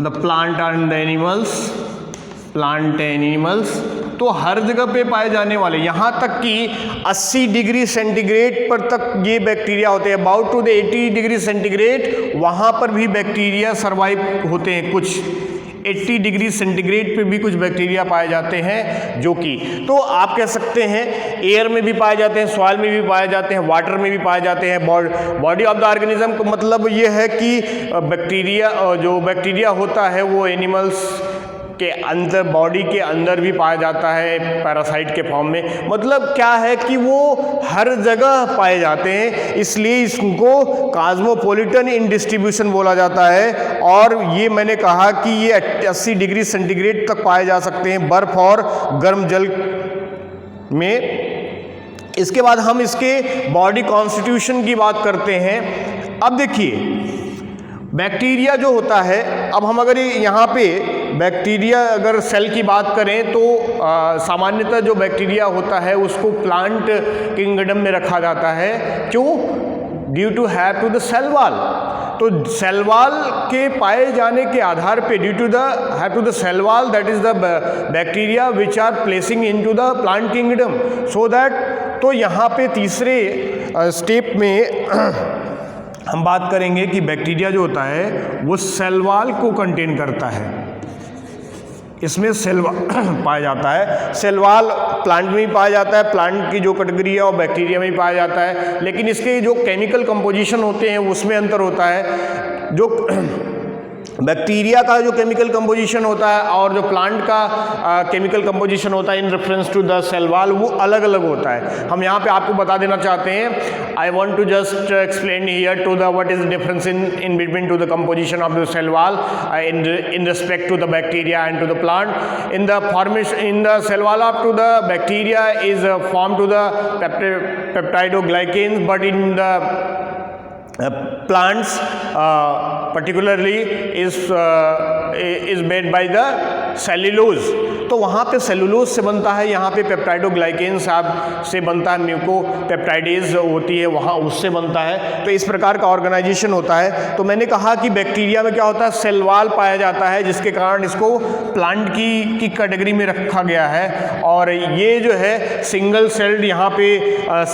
the plant and animals, plant animals, तो हर जगह पे पाए जाने वाले, यहाँ तक कि 80 डिग्री सेंटीग्रेड पर तक ये बैक्टीरिया होते हैं, about to the 80 degree centigrade वहाँ पर भी बैक्टीरिया सर्वाइव होते हैं। कुछ 80 डिग्री सेंटीग्रेड पे भी कुछ बैक्टीरिया पाए जाते हैं, जो कि तो आप कह सकते हैं एयर में भी पाए जाते हैं, सॉइल में भी पाए जाते हैं, वाटर में भी पाए जाते हैं। बॉडी ऑफ द ऑर्गेनिज्म का मतलब ये है कि बैक्टीरिया, जो बैक्टीरिया होता है वो एनिमल्स के अंदर, बॉडी के अंदर भी पाया जाता है पैरासाइट के फॉर्म में। मतलब क्या है कि वो हर जगह पाए जाते हैं, इसलिए इसको कॉस्मोपॉलिटन इन डिस्ट्रीब्यूशन बोला जाता है। और ये मैंने कहा कि ये 80 डिग्री सेंटीग्रेड तक पाए जा सकते हैं बर्फ और गर्म जल में। इसके बाद हम इसके बॉडी कॉन्स्टिट्यूशन की बात करते हैं। अब देखिए बैक्टीरिया जो होता है, अब हम अगर यहाँ पे बैक्टीरिया अगर सेल की बात करें तो सामान्यतः जो बैक्टीरिया होता है उसको प्लांट किंगडम में रखा जाता है। क्यों? Due to have to the cell wall. तो सेल वॉल के पाए जाने के आधार पे, due to the have to the cell wall, that is the bacteria which are placing into the plant kingdom, so that. तो यहाँ पे तीसरे स्टेप में हम बात करेंगे कि बैक्टीरिया जो होता है वो सेल वॉल को कंटेन करता है, इसमें सेल पाया जाता है। सेल वॉल प्लांट में भी पाया जाता है, प्लांट की जो कैटेगरी है और बैक्टीरिया में भी पाया जाता है, लेकिन इसके जो केमिकल कंपोजिशन होते हैं उसमें अंतर होता है। जो बैक्टीरिया का जो केमिकल कंपोजिशन होता है और जो प्लांट का केमिकल कंपोजिशन होता है in reference to the cell wall, वो अलग अलग होता है। हम यहाँ पे आपको बता देना चाहते हैं, I want to just explain here to the what is the difference in between to the composition of the cell wall in respect to the bacteria and to the plant. In the formation, in the cell wall up to the bacteria is formed to the peptidoglycans, but in the plants particularly is made by the cellulose. तो वहाँ पे cellulose से बनता है, यहाँ पे पेप्टाइडोग्लाइकेन्स से बनता है, म्यूकोपेप्टाइडेज होती है वहाँ उससे बनता है। तो इस प्रकार का ऑर्गेनाइजेशन होता है। तो मैंने कहा कि बैक्टीरिया में क्या होता है, सेल वॉल पाया जाता है, जिसके कारण इसको प्लांट की कैटेगरी में रखा गया है। और ये जो है सिंगल सेल्ड यहाँ पे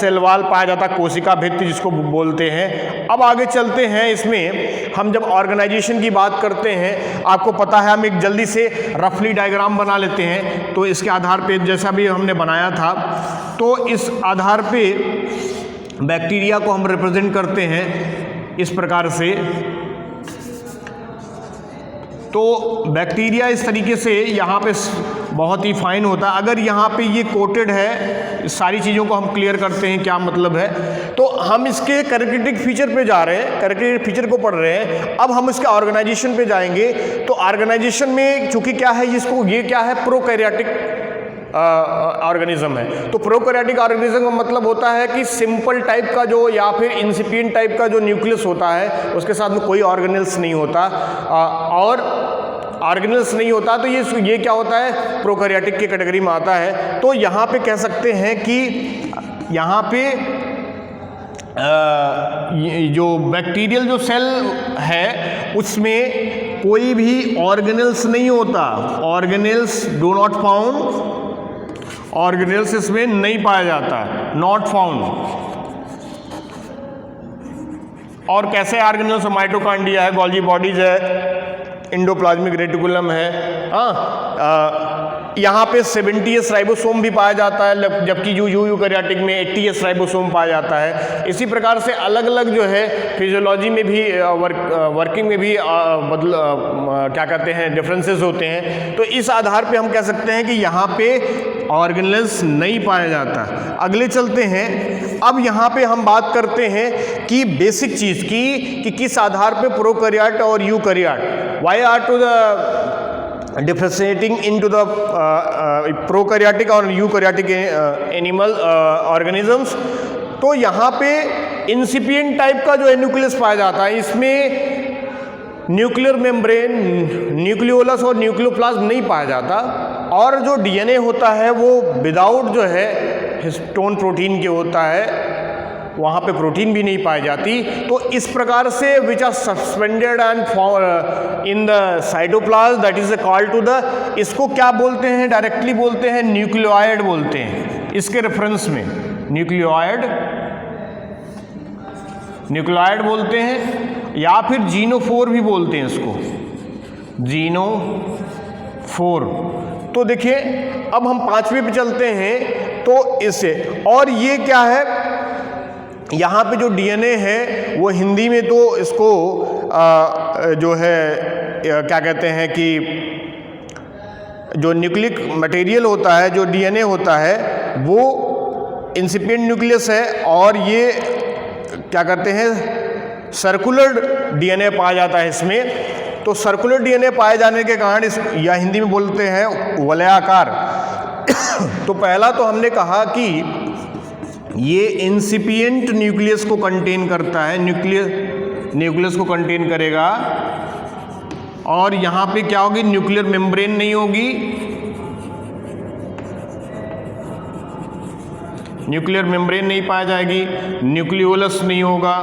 सेल वॉल पाया जाता है, कोशिका भित्ति जिसको बोलते हैं। अब आगे चलते हैं, इसमें हम जब ऑर्गेनाइजेशन की बात करते हैं, आपको पता है हम एक जल्दी से रफली डायग्राम बना लेते हैं। तो इसके आधार पे जैसा भी हमने बनाया था, तो इस आधार पे बैक्टीरिया को हम रिप्रेजेंट करते हैं इस प्रकार से। तो बैक्टीरिया इस तरीके से यहाँ पे बहुत ही फाइन होता है। अगर यहाँ पे ये कोटेड है, सारी चीज़ों को हम क्लियर करते हैं क्या मतलब है। तो हम इसके कैरेक्टरिस्टिक फीचर पे जा रहे हैं, कैरेक्टरिस्टिक फीचर को पढ़ रहे हैं। अब हम इसके ऑर्गेनाइजेशन पे जाएंगे। तो ऑर्गेनाइजेशन में चूंकि क्या है, इसको ये क्या है, प्रोकैरियोटिक ऑर्गेनिज्म है। तो प्रोकैरियोटिक ऑर्गेनिज्म का मतलब होता है कि सिंपल टाइप का जो या फिर इंसिपिएंट टाइप का जो न्यूक्लियस होता है, उसके साथ में कोई ऑर्गेनेल्स नहीं होता। और ऑर्गेनेल्स नहीं होता तो ये क्या होता है, प्रोकैरियोटिक की कैटेगरी में आता है। तो यहाँ पे कह सकते हैं कि यहाँ पे जो बैक्टीरियल जो सेल है उसमें कोई भी ऑर्गेनेल्स नहीं होता, organelles do not found, organelles इसमें नहीं पाया जाता, नॉट फाउंड। और कैसे ऑर्गेनेल्स, माइटोकॉन्ड्रिया है, गोल्गी बॉडीज है, इंडोप्लाज्मिक रेटिकुलम है। यहाँ पे 70s राइबोसोम भी पाया जाता है, जबकि यूकैरियोटिक में 80s राइबोसोम पाया जाता है। इसी प्रकार से अलग अलग जो है फिजियोलॉजी में भी वर्किंग में भी क्या कहते हैं डिफरेंसेस होते हैं। तो इस आधार पे हम कह सकते हैं कि यहाँ पे ऑर्गेनेल्स नहीं पाया जाता। अगले चलते हैं। अब यहाँ पे हम बात करते हैं कि बेसिक चीज़ की कि किस आधार पे प्रोकैरियोट और eukaryote, why are to the differentiating into the prokaryotic और यूकैरियोटिक एनिमल ऑर्गेनिजम्स। तो यहाँ पे इंसिपिएंट टाइप का जो न्यूक्लियस पाया जाता है, इसमें न्यूक्लियर मेम्ब्रेन, न्यूक्लियोलस और न्यूक्लियोप्लाज्म नहीं पाया जाता, और जो डीएनए होता है वो विदाउट जो है हिस्टोन प्रोटीन के होता है, वहाँ पे प्रोटीन भी नहीं पाई जाती। तो इस प्रकार से which are suspended and in the cytoplasm, that is called to the, इसको क्या बोलते हैं, डायरेक्टली बोलते हैं न्यूक्लियोइड बोलते हैं। इसके रेफरेंस में न्यूक्लियोइड बोलते हैं, या फिर जीनोफोर भी बोलते हैं इसको, जीनोफोर। तो देखिए अब हम पांचवें पे चलते हैं। तो इससे, और ये क्या है, यहाँ पे जो डीएनए है वो हिंदी में तो इसको जो है क्या कहते हैं कि जो न्यूक्लिक मटेरियल होता है, जो डीएनए होता है, वो इंसिपिएंट न्यूक्लियस है, और ये क्या करते हैं, सर्कुलर डीएनए पाया जाता है इसमें। तो सर्कुलर डीएनए पाए जाने के कारण इस, या हिंदी में बोलते हैं वलयाकार। तो पहला तो हमने कहा कि ये इंसिपिएंट न्यूक्लियस को कंटेन करता है, न्यूक्लियस को कंटेन करेगा, और यहाँ पे क्या होगी, न्यूक्लियर मेम्ब्रेन नहीं होगी, न्यूक्लियर मेम्ब्रेन नहीं पाया जाएगी, न्यूक्लियोलस नहीं होगा,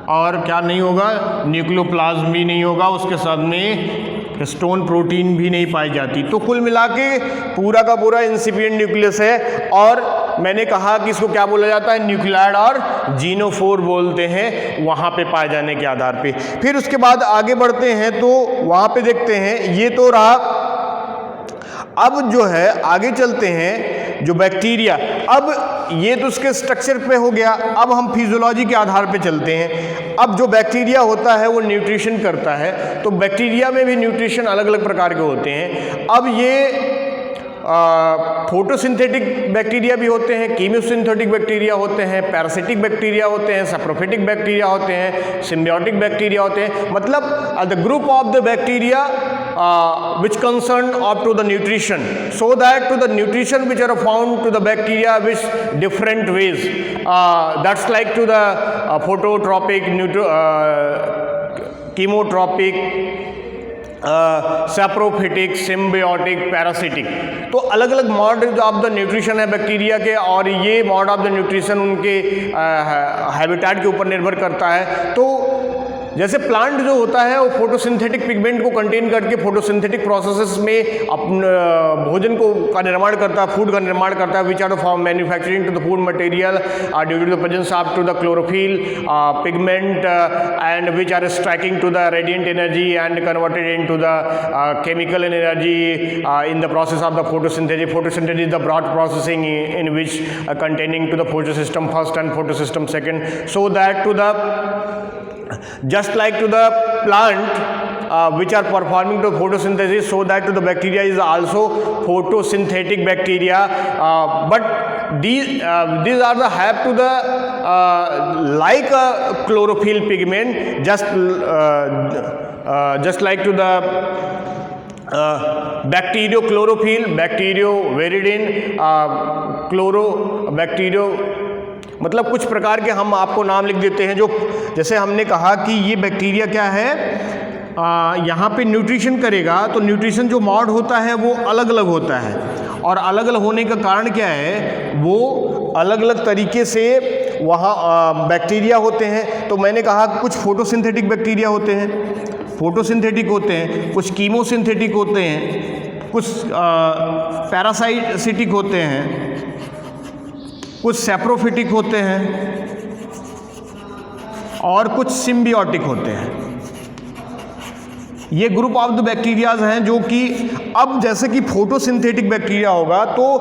और क्या नहीं होगा, न्यूक्लियोप्लाज्म भी नहीं होगा, उसके साथ में हिस्टोन प्रोटीन भी नहीं पाई जाती। तो कुल मिला के पूरा का पूरा इंसिपिएंट न्यूक्लियस है, और मैंने कहा कि इसको क्या बोला जाता है, न्यूक्लियोइड और जीनोफोर बोलते हैं, वहाँ पे पाए जाने के आधार पे। फिर उसके बाद आगे बढ़ते हैं, तो वहाँ पे देखते हैं, ये तो रहा। अब जो है आगे चलते हैं, जो बैक्टीरिया, अब ये तो उसके स्ट्रक्चर पे हो गया, अब हम फिजियोलॉजी के आधार पे चलते हैं। अब जो बैक्टीरिया होता है वो न्यूट्रिशन करता है, तो बैक्टीरिया में भी न्यूट्रिशन अलग अलग प्रकार के होते हैं। अब ये फोटोसिंथेटिक बैक्टीरिया भी होते हैं, कीमोसिंथेटिक बैक्टीरिया होते हैं, पैरासिटिक बैक्टीरिया होते हैं, सैप्रोफिटिक बैक्टीरिया होते हैं, सिम्बियोटिक बैक्टीरिया होते हैं। मतलब the group of the bacteria which concern up to the nutrition, so that to the nutrition which are found to the bacteria which different ways, that's like to the phototropic, chemotropic, saprophytic, symbiotic, parasitic. तो अलग अलग mod of the nutrition है bacteria के, और ये mod of the nutrition उनके habitat के ऊपर निर्भर करता है। तो जैसे प्लांट जो होता है वो फोटोसिंथेटिक पिगमेंट को कंटेन करके फोटोसिंथेटिक प्रोसेसेस में अपने भोजन को का निर्माण करता है, फूड का निर्माण करता है, which are form manufacturing to the food material due to the presence of to the chlorophyll pigment and which are striking to the radiant energy and converted into the chemical energy in the process of the photosynthesis. Photosynthesis is the broad processing in which containing to the photosystem first and photosystem second, so that to the just like to the plant which are performing the photosynthesis, so that to the bacteria is also photosynthetic bacteria, but these are the have to the like a chlorophyll pigment, just like to the bacteriochlorophyll, bacterioviridin, chlorobacterio, मतलब कुछ प्रकार के हम आपको नाम लिख देते हैं। जो जैसे हमने कहा कि ये बैक्टीरिया क्या है, यहाँ पे न्यूट्रिशन करेगा, तो न्यूट्रिशन जो मॉड होता है वो अलग अलग होता है, और अलग अलग होने का कारण क्या है, वो अलग अलग तरीके से वहाँ बैक्टीरिया होते हैं। तो मैंने कहा कुछ फोटोसिंथेटिक बैक्टीरिया होते हैं, फोटोसिंथेटिक होते हैं, कुछ कीमोसिंथेटिक होते हैं, कुछ पैरासाइटिक होते हैं, कुछ सैप्रोफिटिक होते हैं, और कुछ सिम्बियोटिक होते हैं। ये ग्रुप ऑफ द बैक्टीरियाज हैं जो कि अब जैसे कि फोटोसिंथेटिक बैक्टीरिया होगा तो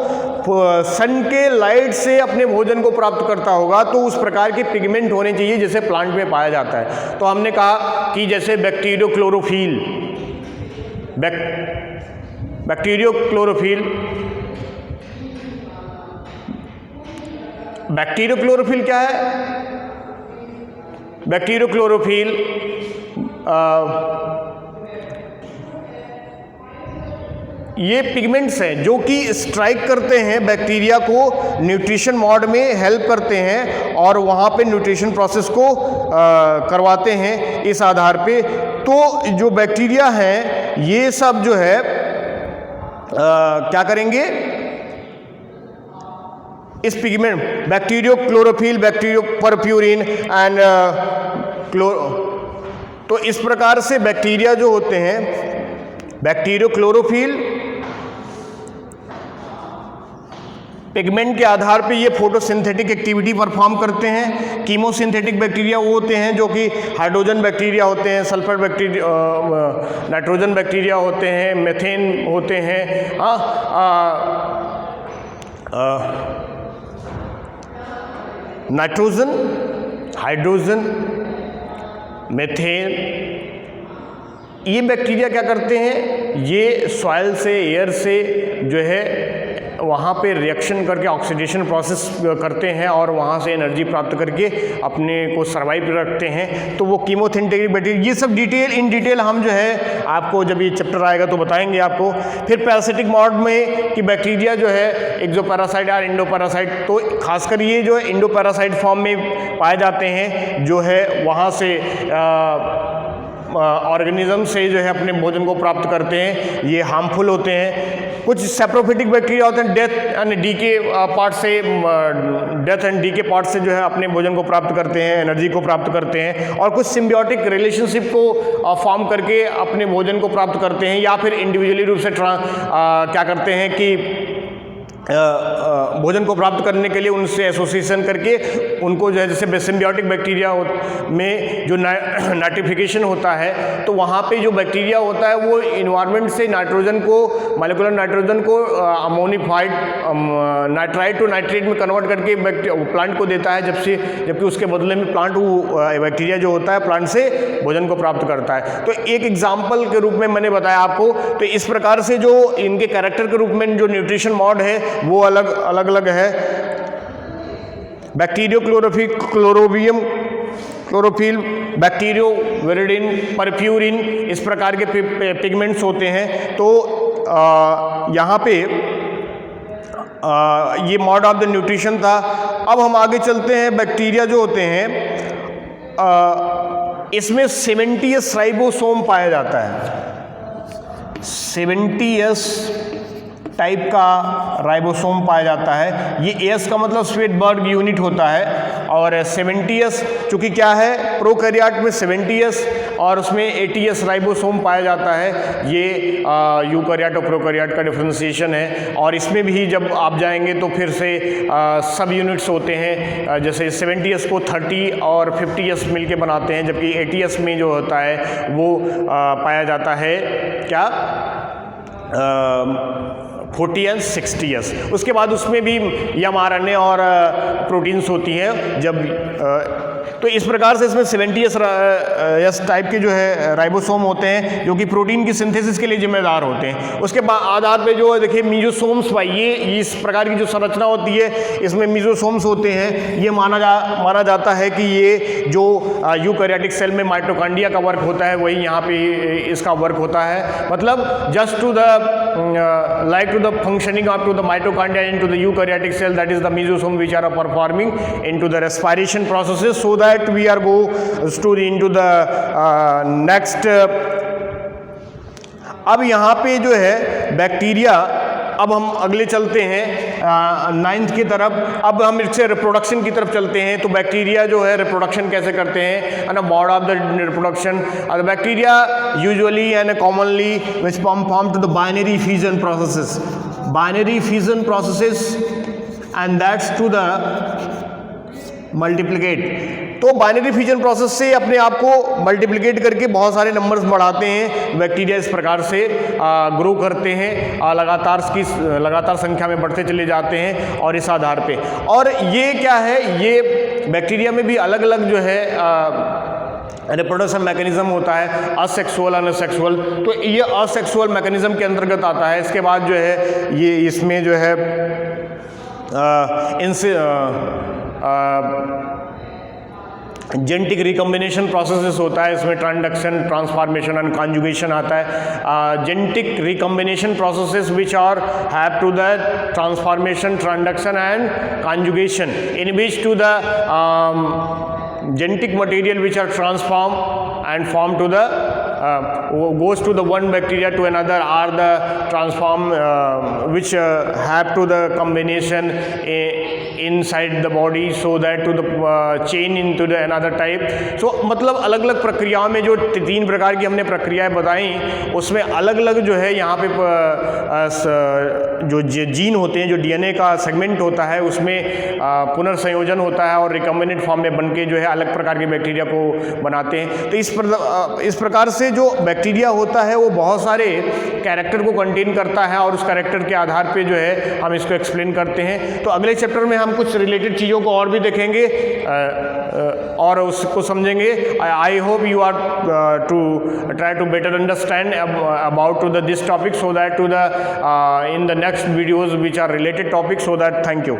सन के लाइट से अपने भोजन को प्राप्त करता होगा, तो उस प्रकार के पिगमेंट होने चाहिए जैसे प्लांट में पाया जाता है। तो हमने कहा कि जैसे बैक्टीरियोक्लोरोफिल, बैक्टीरियोक्लोरोफिल क्या है? बैक्टीरियोक्लोरोफिल ये पिगमेंट्स हैं जो कि स्ट्राइक करते हैं बैक्टीरिया को, न्यूट्रिशन मॉड में हेल्प करते हैं और वहाँ पे न्यूट्रिशन प्रोसेस को करवाते हैं इस आधार पे। तो जो बैक्टीरिया हैं ये सब जो है क्या करेंगे, इस पिगमेंट बैक्टीरियोक्लोरोफिल, बैक्टीरियोपर्फ्यूरिन एंड तो इस प्रकार से बैक्टीरिया जो होते हैं, बैक्टीरियोक्लोरोफिल पिगमेंट के आधार पे ये फोटोसिंथेटिक एक्टिविटी परफॉर्म करते हैं। कीमोसिंथेटिक बैक्टीरिया वो होते हैं जो कि हाइड्रोजन बैक्टीरिया होते हैं, सल्फर बैक्टीरिया, नाइट्रोजन बैक्टीरिया होते हैं, मेथेन होते हैं, नाइट्रोजन, हाइड्रोजन, मेथेन। ये बैक्टीरिया क्या करते हैं, ये सॉइल से, एयर से जो है वहाँ पे रिएक्शन करके ऑक्सीडेशन प्रोसेस करते हैं और वहाँ से एनर्जी प्राप्त करके अपने को सर्वाइव रखते हैं। तो वो कीमोसिंथेटिक बैक्टीरिया, ये सब इन डिटेल हम जो है आपको जब ये चैप्टर आएगा तो बताएंगे आपको। फिर पैरासिटिक मॉड में कि बैक्टीरिया जो है एक्सोपैरासाइट या इंडोपैरासाइट, तो खासकर ये जो है इंडोपैरासाइट फॉर्म में पाए जाते हैं, जो है वहाँ से ऑर्गेनिज्म से जो है अपने भोजन को प्राप्त करते हैं। ये हार्मफुल होते हैं। कुछ सेप्रोफिटिक बैक्टीरिया होते हैं, डेथ एंड डी के पार्ट से जो है अपने भोजन को प्राप्त करते हैं, एनर्जी को प्राप्त करते हैं। और कुछ सिम्बियोटिक रिलेशनशिप को फॉर्म करके अपने भोजन को प्राप्त करते हैं, या फिर इंडिविजुअली रूप से क्या करते हैं कि भोजन को प्राप्त करने के लिए उनसे एसोसिएशन करके उनको जो है, जैसे सिम्बियोटिक बैक्टीरिया में जो नाइट्रिफिकेशन होता है, तो वहाँ पे जो बैक्टीरिया होता है वो इन्वायरमेंट से नाइट्रोजन को, मॉलिक्यूलर नाइट्रोजन को अमोनिफाइड नाइट्राइट टू नाइट्रेट में कन्वर्ट करके प्लांट को देता है, जबकि उसके बदले में प्लांट बैक्टीरिया जो होता है प्लांट से भोजन को प्राप्त करता है। तो एक एग्जाम्पल के रूप में मैंने बताया आपको। तो इस प्रकार से जो इनके कैरेक्टर के रूप में जो न्यूट्रिशन मॉड है वो अलग है। क्लोरोफिल, बैक्टीरियोविरिडिन, परफ्यूरिन, इस प्रकार के पिगमेंट्स होते हैं। तो यहाँ पे ये मॉड ऑफ द न्यूट्रिशन था। अब हम आगे चलते हैं। बैक्टीरिया जो होते हैं इसमें 70S राइबोसोम पाया जाता है। 70S टाइप का राइबोसोम पाया जाता है। ये एस का मतलब स्वेटबर्ग यूनिट होता है, और 70S चूँकि क्या है, प्रोकैरियोट में 70S और उसमें 80S राइबोसोम पाया जाता है। ये यूकैरियोट और प्रोकैरियोट का डिफरेंशिएशन है। और इसमें भी जब आप जाएंगे तो फिर से सब यूनिट्स होते हैं, जैसे 70S को 30 और 50S मिलके बनाते हैं, जबकि 80S में जो होता है वो पाया जाता है क्या 40S 60S। उसके बाद उसमें भी mRNA और प्रोटीन्स होती हैं। जब तो इस प्रकार से इसमें 70S टाइप के जो है राइबोसोम होते हैं, जो कि प्रोटीन की सिंथेसिस के लिए जिम्मेदार होते हैं। उसके आधार पे जो देखिए मीजोसोम्स पाइए, इस प्रकार की जो संरचना होती है इसमें मीजोसोम्स होते हैं। ये माना जाता है कि ये जो यूकैरियोटिक सेल में माइटोकॉन्ड्रिया का वर्क होता है वही यहाँ पे इसका वर्क होता है। मतलब just to the like to the functioning up to the mitochondria into the eukaryotic cell, that is the mesosome which are performing into the respiration processes, so that we are go to into the next। अब यहाँ पे जो है bacteria, अब हम अगले चलते हैं 9th की तरफ। अब हम इससे रिप्रोडक्शन की तरफ चलते हैं। तो बैक्टीरिया जो है रिप्रोडक्शन कैसे करते हैं, and mode of the reproduction. Bacteria usually and commonly which perform to the binary fusion processes and that's to the multiplicate. तो बाइनरी फ्यूजन प्रोसेस से अपने आप को मल्टीप्लिकेट करके बहुत सारे नंबर्स बढ़ाते हैं। बैक्टीरिया इस प्रकार से ग्रो करते हैं, लगातार संख्या में बढ़ते चले जाते हैं, और इस आधार पे। और ये क्या है, ये बैक्टीरिया में भी अलग अलग जो है रिप्रोडक्शन मैकेनिज्म होता है असेक्सुअल अनसेक्सुअल, तो ये असेक्सुअल मैकेनिज्म के अंतर्गत आता है। इसके बाद जो है ये इसमें जो है इनसे जेनेटिक रिकम्बिनेशन प्रोसेसेस होता है, इसमें ट्रांसडक्शन, ट्रांसफॉर्मेशन एंड कॉन्जुगेशन आता है। Genetic recombination processes which are have to the transformation, transduction and conjugation in which to the genetic material which are transformed and formed to the goes to the one bacteria to another, are the transform which have to the combination inside the body so that to the chain into the another type. So मतलब अलग अलग प्रक्रियाओं में जो 3 प्रकार की हमने प्रक्रियाएं बताई, उसमें अलग अलग जो है यहाँ पे जो जीन होते हैं, जो डीएनए का सेगमेंट होता है, उसमें पुनर्संयोजन होता है और रिकम्बिनेंट फॉर्म में बनके जो है अलग प्रकार के बैक्टीरिया को बनाते हैं। तो इस प्रकार से जो बैक्टीरिया होता है वो बहुत सारे कैरेक्टर को कंटेन करता है और उस कैरेक्टर के आधार पे जो है हम इसको एक्सप्लेन करते हैं। तो अगले चैप्टर में हम कुछ रिलेटेड चीज़ों को और भी देखेंगे और उसको समझेंगे। I hope you are to try to better understand about to the this topic, so that to the in the next videos which are related topics, so that thank you.